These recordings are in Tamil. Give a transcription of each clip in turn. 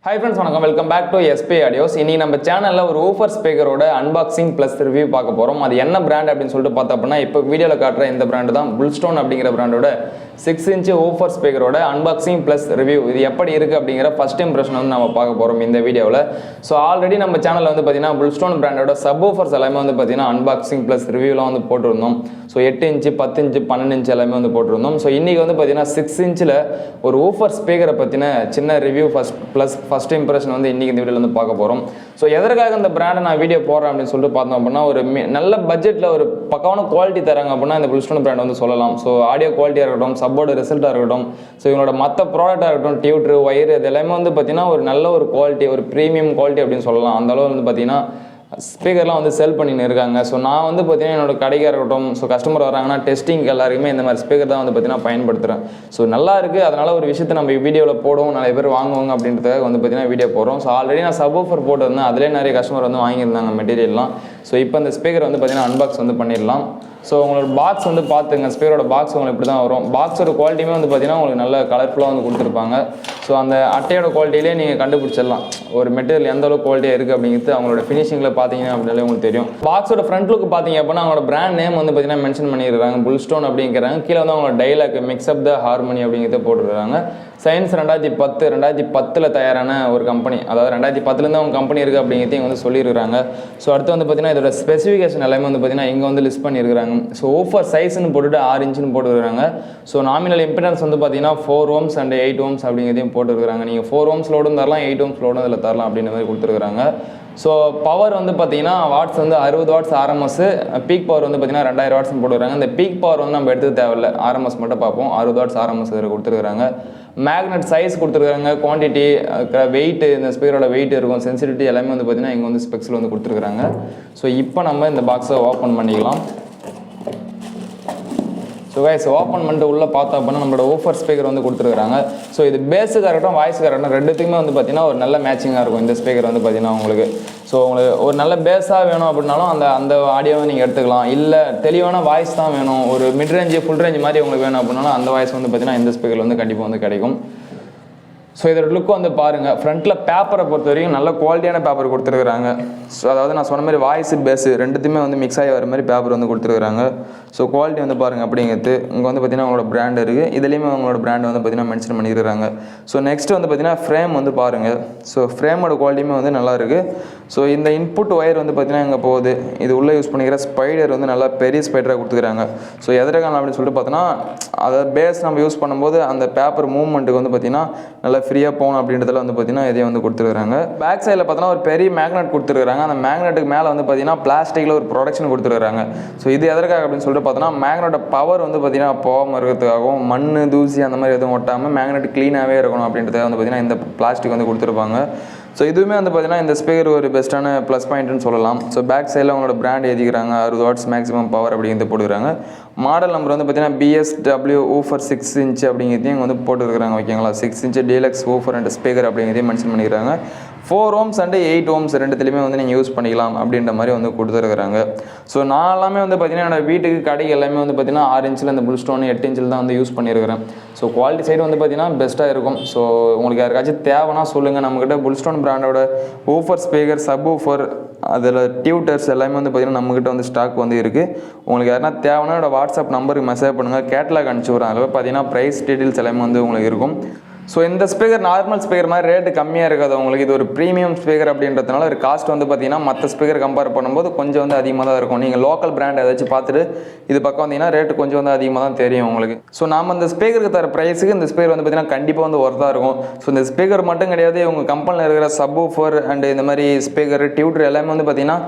Hi friends, welcome back to SP Audios. இன்னைக்கு நம்ம சேனல்ல ஒரு ஊஃபர் ஸ்பீக்கரோட அன்பாக்சிங் ப்ளஸ் ரிவ்யூ பார்க்க போறோம். அது என்ன பிராண்ட் அப்படினு சொல்லிட்டு பார்த்தா இப்போ வீடியோல காட்டுற இந்த பிராண்ட் தான் BULLSTONE அப்படிங்கிற பிராண்டோட 6 இன்ச் ஊஃபர் ஸ்பீக்கரோட அன்பாக்சிங் ப்ளஸ் ரிவ்யூ. இது எப்படி இருக்கு அப்படிங்கிற ஃபர்ஸ்ட் இம்ப்ரஷன் வந்து நம்ம பார்க்க போறோம் இந்த வீடியோல. சோ ஆல்ரெடி நம்ம சேனல்ல வந்து பாத்தீங்கன்னா BULLSTONE பிராண்டோட சப் ஊஃபர்ஸ் எல்லாமே வந்து பாத்தீங்கன்னா அன்பாக்சிங் ப்ளஸ் ரிவ்யூலாம் வந்து போட்டுருந்தோம். ஸோ 8 இன்ச் 10 இன்ச் 12 இன்ச் எல்லாமே வந்து போட்டிருந்தோம். ஸோ இன்னைக்கு வந்து பார்த்தீங்கன்னா 6 இன்ச்சில் ஒரு ஊஃபர் ஸ்பீக்கரை பற்றின சின்ன ரிவ்யூ ஃபர்ஸ்ட் இம்ப்ரெஷன் வந்து இன்னைக்கு இந்த வீடியோவில் வந்து பார்க்க போகிறோம். ஸோ எதற்காக இந்த பிராண்டை நான் வீடியோ போடுறேன் அப்படின்னு சொல்லிட்டு பார்த்தோம் அப்படின்னா ஒரு நல்ல பட்ஜெட்டில் ஒரு பக்காவான குவாலிட்டி தராங்க அப்படின்னா இந்த BULLSTONE பிராண்ட் வந்து சொல்லலாம். ஸோ ஆடியோ குவாலிட்டியாக இருக்கட்டும், சப்போர்ட் ரிசல்ட்டாக இருக்கட்டும், ஸோ இவங்களோட மற்ற ப்ராடக்டாக இருக்கட்டும், டியூட்ரு ஒயர் இது எல்லாமே வந்து பார்த்தீங்கன்னா ஒரு நல்ல ஒரு குவாலிட்டி, ஒரு ப்ரீமியம் குவாலிட்டி அப்படின்னு சொல்லலாம். அந்த அளவு வந்து பார்த்தீங்கன்னா ஸ்பீக்கர்லாம் வந்து செல் பண்ணின்னு இருக்காங்க. ஸோ நான் வந்து பார்த்தீங்கன்னா என்னோட கடைக்காக இருக்கட்டும், ஸோ கஸ்டமர் வராங்கன்னா டெஸ்டிங் எல்லாருக்குமே இந்த மாதிரி ஸ்பீக்கர் தான் வந்து பார்த்தீங்கன்னா பயன்படுத்துகிறேன். ஸோ நல்லா இருக்குது, அதனால் ஒரு விஷயத்தை நம்ம வீடியோவில் போடுவோம், நிறைய பேர் வாங்குவாங்க அப்படின்றதுக்காக வந்து பார்த்தீங்கன்னா வீடியோ போடுறோம். ஸோ ஆல்ரெடி நான் சப் ஊஃபர் போட்டிருந்தேன், அதிலே நிறைய கஸ்டமர் வந்து வாங்கியிருந்தாங்க மெட்டீரியல்லாம். ஸோ இப்போ அந்த ஸ்பீக்கர் வந்து பார்த்தீங்கன்னா அன்பாக்ஸ் வந்து பண்ணிடலாம். ஸோ உங்களோட பாக்ஸ் வந்து பார்த்துங்க, ஸ்பீக்கரோட பாக்ஸ் உங்களுக்கு இப்படி தான் வரும். பாக்ஸோட குவாலிட்டியுமே வந்து பார்த்தீங்கன்னா உங்களுக்கு நல்ல கலர்ஃபுல்லாக வந்து கொடுத்துருப்பாங்க. ஸோ அந்த அட்டையோட குவாலிட்டியிலே நீங்கள் கண்டுபிடிச்சிடலாம் ஒரு மெட்டீரியல் எந்த அளவுக்கு குவாலிட்டியாக இருக்குது அப்படிங்கிறது அவங்களோட ஃபினிஷிங்கில் பார்த்தீங்கன்னா அப்படின்னாலே உங்களுக்கு தெரியும். பாக்ஸோட ஃப்ரண்ட் லுக் பார்த்தீங்க அப்படின்னா அவங்களோட பிராண்ட் நேம் வந்து பார்த்தீங்கன்னா மென்ஷன் பண்ணியிருக்காங்க, BULLSTONE அப்படிங்கிறாங்க. கீழே வந்து அவங்களோட டைலாக் மிக்ஸ்அப் த ஹார்மனி அப்படிங்கிறத போட்டுருக்காங்க. சயின்ஸ் 2010 தயாரான ஒரு கம்பெனி, அதாவது 2010 அவங்க கம்பெனி இருக்குது அப்படிங்கிறதையும் வந்து சொல்லியிருக்காங்க. ஸோ அடுத்து வந்து பார்த்தீங்கன்னா இதோட ஸ்பெசிஃபிகேஷன் எல்லாமே வந்து பார்த்தீங்கன்னா இங்கே வந்து லிஸ்ட் பண்ணியிருக்காங்க. ஸோ ஊஃபர் சைஸ்ன்னு போட்டுட்டு 6 இன்ச்சுன்னு போட்டுருக்காங்க. ஸோ நாமினல் இம்பிடன்ஸ் வந்து பார்த்தீங்கன்னா 4 ohms அண்ட் 8 ohms அப்படிங்கிறதையும் போட்டுருக்காங்க. நீங்கள் 4 ohms லோடும் தரலாம், 8 ohms லோடும் அதில் தரலாம் அப்படின்ற மாதிரி கொடுத்துருக்காங்க. ஸோ பவர் வந்து பார்த்தீங்கன்னா வாட்ஸ் வந்து 60 வாட்ஸ் RMS, பீக் பவர் வந்து பார்த்தீங்கன்னா 2000 வாட்ஸ்னு போட்டுருக்காங்க. இந்த பீக் பவர் வந்து நம்ம எடுத்துக்க தேவையில்லை, RMS மட்டும் பார்ப்போம். 60 வாட்ஸ் RMS இதில் கொடுத்துருக்காங்க. மேக்னெட் சைஸ் கொடுத்துருக்காங்க, குவான்டிட்டி, வெயிட், இந்த ஸ்பீக்கரோட வெயிட் இருக்கும், சென்சிட்டிவிட்டி எல்லாமே வந்து பார்த்தீங்கன்னா இங்கே வந்து ஸ்பெக்ஸில் வந்து கொடுத்துருக்காங்க. ஸோ இப்போ நம்ம இந்த பாக்ஸை ஓப்பன் பண்ணிக்கலாம். ஸோ கைஸ் ஓப்பன் பண்ணிட்டு உள்ளே பார்த்தா அப்படின்னா நம்மளோட ஊஃபர் ஸ்பீக்கர் வந்து கொடுத்துருக்காங்க. ஸோ இது பேஸுக்காக இருக்கட்டும், வாய்ஸுக்காக இருக்கட்டும், ரெண்டுத்துக்குமே வந்து பார்த்தீங்கன்னா ஒரு நல்ல மேட்சிங்காக இருக்கும் இந்த ஸ்பீக்கர் வந்து பார்த்தீங்கன்னா உங்களுக்கு. ஸோ உங்களுக்கு ஒரு நல்ல பேஸாக வேணும் அப்படின்னாலும் அந்த ஆடியோவை நீங்கள் எடுத்துக்கலாம். இல்லை தெளிவான வாய்ஸ் தான் வேணும், ஒரு மிட் ரேஞ்சு ஃபுல் ரேஞ்ச் மாதிரி உங்களுக்கு வேணும் அப்படின்னாலும் அந்த வாய்ஸ் வந்து பார்த்தீங்கன்னா இந்த ஸ்பீக்கர் வந்து கண்டிப்பாக வந்து கிடைக்கும். ஸோ இதோட லுக் வந்து பாருங்கள். ஃப்ரண்ட்டில் பேப்பரை பொறுத்த வரைக்கும் நல்ல குவாலிட்டியான பேப்பர் கொடுத்துருக்குறாங்க. ஸோ அதாவது நான் சொன்ன மாதிரி வாய்ஸ் பேஸு ரெண்டுத்துமே வந்து மிக்ஸ் ஆகி வர மாதிரி பேப்பர் வந்து கொடுத்துருக்குறாங்க. ஸோ குவாலிட்டி வந்து பாருங்கள் அப்படிங்கிறது. இங்கே வந்து பார்த்தீங்கன்னா அவங்களோட பிராண்ட் இருக்குது, இதுலேயுமே அவங்களோட பிராண்ட் வந்து பார்த்தீங்கன்னா மென்ஷன் பண்ணியிருக்காங்க. ஸோ நெக்ஸ்ட் வந்து பார்த்தீங்கன்னா ஃப்ரேம் வந்து பாருங்கள். ஸோ ஃப்ரேமோட குவாலிட்டியுமே வந்து நல்லா இருக்குது. ஸோ இந்த இன்புட் ஒயர் வந்து பார்த்தீங்கன்னா இங்கே போகுது, இது உள்ளே யூஸ் பண்ணிக்கிற ஸ்பைடர் வந்து நல்லா பெரிய ஸ்பைடராக கொடுத்துருக்காங்க. ஸோ எதற்கான அப்படின்னு சொல்லிட்டு பார்த்தோன்னா அதை பேஸ் நம்ம யூஸ் பண்ணும்போது அந்த பேப்பர் மூவ்மெண்ட்டுக்கு வந்து பார்த்தீங்கன்னா நல்லா ஃப்ரீயாக போகணும் அப்படின்றதுல வந்து பார்த்தீங்கன்னா இதையும் வந்து கொடுத்துருக்காங்க. பேக் சைடில் பார்த்தோன்னா ஒரு பெரிய மேக்னெட் கொடுத்துருக்காங்க. அந்த மேக்னெட்டுக்கு மேலே வந்து பார்த்தீங்கன்னா பிளாஸ்டிக்கில் ஒரு ப்ரொடக்ஷன் கொடுத்துருக்காங்க. ஸோ இது எதற்காக அப்படின்னு சொல்லிட்டு பார்த்தோன்னா மேக்னெட்டோட பவர் வந்து பார்த்தீங்கன்னா போகாமல் இருக்கிறதுக்காகவும், மண் தூசி அந்த மாதிரி எதுவும் ஒட்டாமல் மேக்னெட் க்ளீனாகவே இருக்கணும் அப்படின்றத வந்து பார்த்தீங்கன்னா இந்த பிளாஸ்டிக் வந்து கொடுத்துருப்பாங்க. ஸோ இதுவுமே வந்து பார்த்தீங்கன்னா இந்த ஸ்பீக்கர் ஒரு பெஸ்ட்டான ப்ளஸ் பாயிண்ட்னு சொல்லலாம். ஸோ பேக் சைடில் அவங்களோட பிராண்ட் எழுதிக்கிறாங்க, 60 வாட்ஸ் மேக்ஸிமம் பவர் அப்படிங்கிறது போட்டுக்கிறாங்க. மாடல் நம்பர் வந்து பார்த்தீங்கன்னா BSW ஊஃபர் 6 இன்ச் அப்படிங்கிறதையும் இங்கே வந்து போட்டுருக்காங்க. ஓகேங்களா, 6 inch deluxe woofer and speaker அப்படிங்கிறதையும் மென்ஷன் பண்ணிக்கிறாங்க. 4 ohms அண்ட் 8 ohms ரெண்டுத்துலையுமே வந்து நீங்கள் யூஸ் பண்ணிக்கலாம் அப்படின்ற மாதிரி வந்து கொடுத்துருக்குறாங்க. ஸோ நான் எல்லாமே வந்து பார்த்தீங்கன்னா என்னோட வீட்டுக்கு கடைக்கு எல்லாமே வந்து பார்த்தீங்கன்னா 6 இன்ச்சில் இந்த BULLSTONE 8 இன்ச்சில் தான் வந்து யூஸ் பண்ணியிருக்கிறேன். ஸோ குவாலிட்டி சைடு வந்து பார்த்தீங்கன்னா பெஸ்ட்டாக இருக்கும். ஸோ உங்களுக்கு யாருக்காச்சும் தேவைன்னா சொல்லுங்கள், நம்மக்கிட்ட BULLSTONE பிராண்டோட ஊஃபர் ஸ்பீக்கர், சப் ஊஃபர், அதில் டியூட்டர்ஸ் எல்லாமே வந்து பார்த்தீங்கன்னா நம்மக்கிட்ட வந்து ஸ்டாக் வந்து இருக்குது. உங்களுக்கு யாருன்னா தேவைன்னா என்னோட வாட்ஸ்அப் நம்பருக்கு மெசேஜ் பண்ணுங்கள், கேட்லாக் அனுப்பிச்சி விட்றேன். அதில் பார்த்தீங்கன்னா ப்ரைஸ் டீட்டெயில்ஸ் எல்லாமே வந்து உங்களுக்கு இருக்கும். ஸோ இந்த ஸ்பீக்கர் நார்மல் ஸ்பீக்கர் மாதிரி ரேட்டு கம்மியாக இருக்காது உங்களுக்கு. இது ஒரு ப்ரீமியம் ஸ்பீக்கர் அப்படின்றதுனால ஒரு காஸ்ட் வந்து பார்த்தீங்கன்னா மற்ற ஸ்பீக்கர் கம்பேர் பண்ணும்போது கொஞ்சம் வந்து அதிகமாக தான் இருக்கும். நீங்கள் லோக்கல் பிராண்ட் ஏதாச்சும் பார்த்துட்டு இது பக்கம் வந்தீங்கன்னா ரேட்டு கொஞ்சம் வந்து அதிகமாக தான் தெரியும் உங்களுக்கு. ஸோ நம்ம இந்த ஸ்பீக்கருக்கு தர ப்ரைஸுக்கு இந்த ஸ்பீக்கர் வந்து பார்த்தீங்கன்னா கண்டிப்பாக வந்து ஒர்த்தாக இருக்கும். ஸோ இந்த ஸ்பீக்கர் மட்டும் கிடையாது, உங்கள் கம்பெனியில் இருக்கிற சப் ஊஃபர் அண்ட் இந்த மாதிரி ஸ்பீக்கர், டியூட்டர் எல்லாமே வந்து பார்த்தீங்கன்னா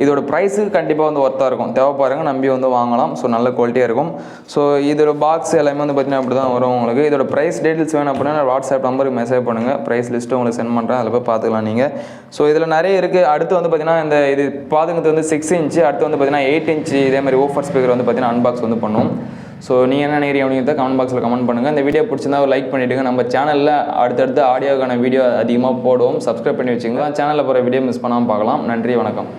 இதோட ப்ரைஸுக்கு கண்டிப்பாக வந்து ஒர்த்தாக இருக்கும். தேவைப்பாருங்க, நம்பி வந்து வாங்கலாம். ஸோ நல்ல குவாலிட்டியாக இருக்கும். ஸோ இதோட பாக்ஸ் எல்லாமே வந்து பார்த்தீங்கன்னா அப்படி தான் வரும் உங்களுக்கு. இதோட ப்ரைஸ் டீட்டெயில்ஸ் வேணும் அப்படின்னா வாட்ஸ்அப் நம்பருக்கு மெசேஜ் பண்ணுங்கள், ப்ரைஸ் லிஸ்ட்டு உங்களுக்கு சென்ட் பண்ணுறேன், அதில் போய் பார்த்துக்கலாம் நீங்கள். ஸோ இதில் நிறைய இருக்குது. அடுத்து வந்து பார்த்தீங்கன்னா இது பாதுங்கிறது வந்து 6 இன்ச்சு, அடுத்து வந்து பார்த்தீங்கன்னா 8 இன்ச்சு இதே மாதிரி ஊஃபர் ஸ்பீக்கர் வந்து பார்த்தீங்கன்னா அன்பாக்ஸ் வந்து பண்ணுவோம். ஸோ நீங்கள் என்ன நினைக்கிறீங்க அப்படிங்கிறத கமெண்ட் பாக்ஸில் கமெண்ட் பண்ணுங்கள். இந்த வீடியோ பிடிச்சிருந்தா லைக் பண்ணிவிடுங்க. நம்ம சேனலில் அடுத்தடுத்து ஆடியோக்கான வீடியோ அதிகமாக போடுவோம், சப்ஸ்கிரைப் பண்ணி வச்சுங்க. சேனலில் போகிற வீடியோ மிஸ் பண்ணாமல் பார்க்கலாம். நன்றி, வணக்கம்.